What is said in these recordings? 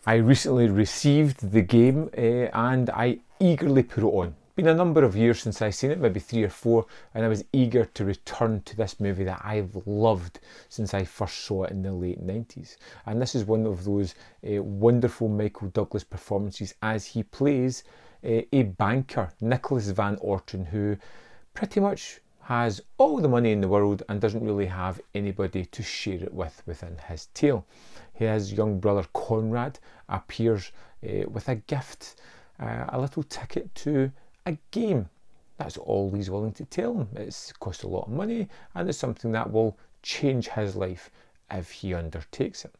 I recently received the game and I eagerly put it on. Been a number of years since I've seen it, maybe 3 or 4, and I was eager to return to this movie that I've loved since I first saw it in the late 90s. And this is one of those wonderful Michael Douglas performances as he plays a banker, Nicholas Van Orton, who pretty much has all the money in the world and doesn't really have anybody to share it with within his tale. His young brother Conrad appears with a gift, a little ticket to a game. That's all he's willing to tell him. It's cost a lot of money and it's something that will change his life if he undertakes it.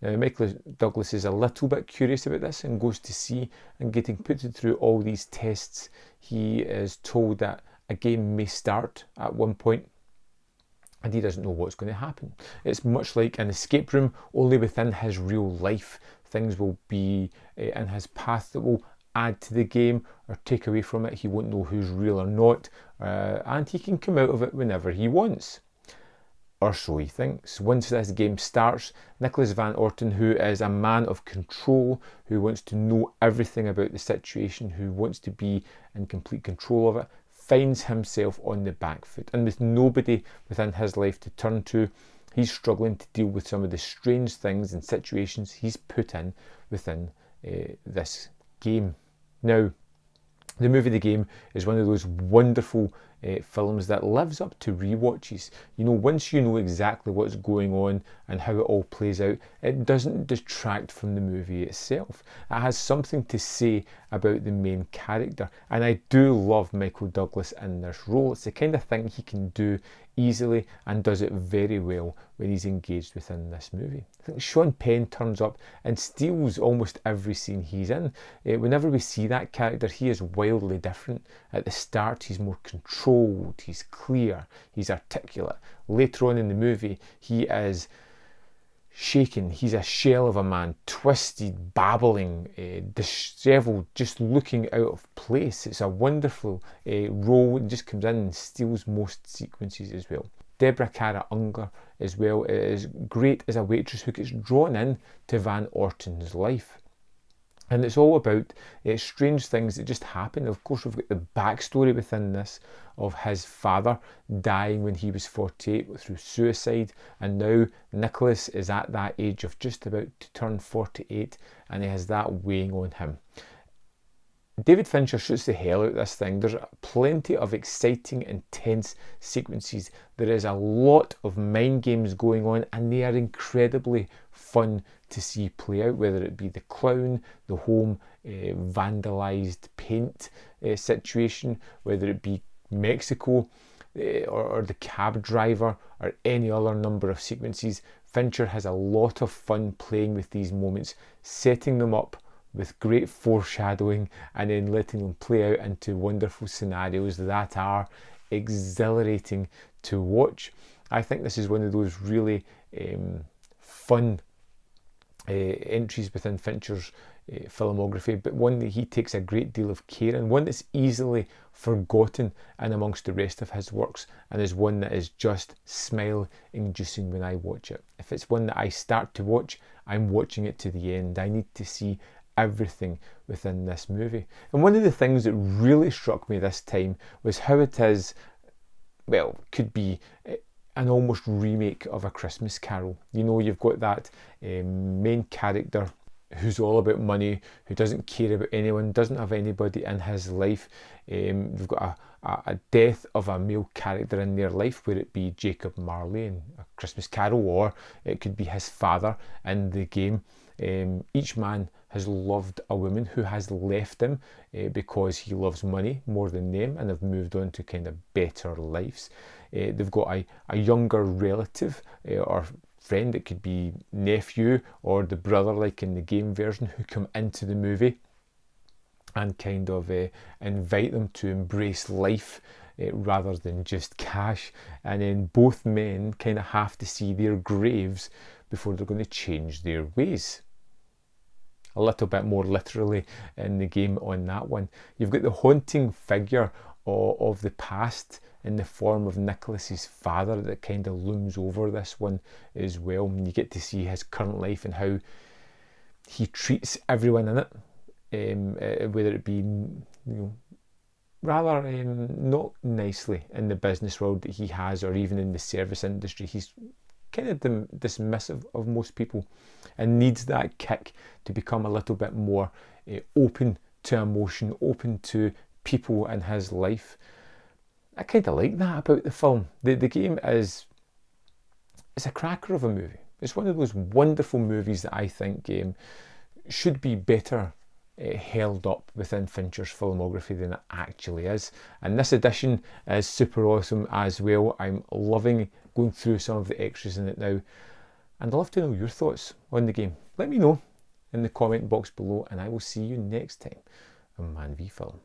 Now, Michael Douglas is a little bit curious about this and goes to see, and getting put through all these tests, he is told that a game may start at one point and he doesn't know what's going to happen. It's much like an escape room, only within his real life. Things will be in his path that will add to the game or take away from it. He won't know who's real or not, and he can come out of it whenever he wants. Or so he thinks. Once this game starts, Nicholas Van Orton, who is a man of control, who wants to know everything about the situation, who wants to be in complete control of it, finds himself on the back foot, and with nobody within his life to turn to, he's struggling to deal with some of the strange things and situations he's put in within this game. Now, the movie The Game is one of those wonderful films that lives up to rewatches. You know, once you know exactly what's going on and how it all plays out, it doesn't detract from the movie itself. It has something to say about the main character, and I do love Michael Douglas in this role. It's the kind of thing he can do easily and does it very well when he's engaged within this movie. I think Sean Penn turns up and steals almost every scene he's in. Whenever we see that character, he is wildly different. At the start, he's more controlled, he's clear, he's articulate. Later on in the movie, he is shaken. He's a shell of a man, twisted, babbling, disheveled, just looking out of place. It's a wonderful role. It just comes in and steals most sequences as well. Deborah Kara Unger as well is great as a waitress who gets drawn in to Van Orton's life. And it's all about strange things that just happen. Of course, we've got the backstory within this of his father dying when he was 48 through suicide. And now Nicholas is at that age of just about to turn 48 and he has that weighing on him. David Fincher shoots the hell out of this thing. There's plenty of exciting, intense sequences. There is a lot of mind games going on and they are incredibly fun to see play out, whether it be the clown, the home vandalised paint situation, whether it be Mexico or the cab driver or any other number of sequences. Fincher has a lot of fun playing with these moments, setting them up with great foreshadowing and then letting them play out into wonderful scenarios that are exhilarating to watch. I think this is one of those really fun entries within Fincher's filmography, but one that he takes a great deal of care in, one that's easily forgotten in amongst the rest of his works, and is one that is just smile inducing when I watch it. If it's one that I start to watch, I'm watching it to the end. I need to see everything within this movie. And one of the things that really struck me this time was how it is, well, could be an almost remake of A Christmas Carol. You know, you've got that main character who's all about money, who doesn't care about anyone, doesn't have anybody in his life. We've got a death of a male character in their life, whether it be Jacob Marley in A Christmas Carol, or it could be his father in The Game. Each man has loved a woman who has left him because he loves money more than them and have moved on to kind of better lives. They've got a younger relative or friend, it could be nephew or the brother like in the game version, who come into the movie and kind of invite them to embrace life rather than just cash. And then both men kind of have to see their graves before they're going to change their ways. A little bit more literally in The Game on that one. You've got the haunting figure of the past in the form of Nicholas's father that kind of looms over this one as well. And you get to see his current life and how he treats everyone in it, whether it be rather not nicely in the business world that he has, or even in the service industry. He's kind of dismissive of most people and needs that kick to become a little bit more open to emotion, open to people in his life. I kind of like that about the film. The game is, it's a cracker of a movie. It's one of those wonderful movies that I think should be better held up within Fincher's filmography than it actually is. And this edition is super awesome as well. I'm loving going through some of the extras in it now. And I'd love to know your thoughts on the game. Let me know in the comment box below, and I will see you next time on Man v Film.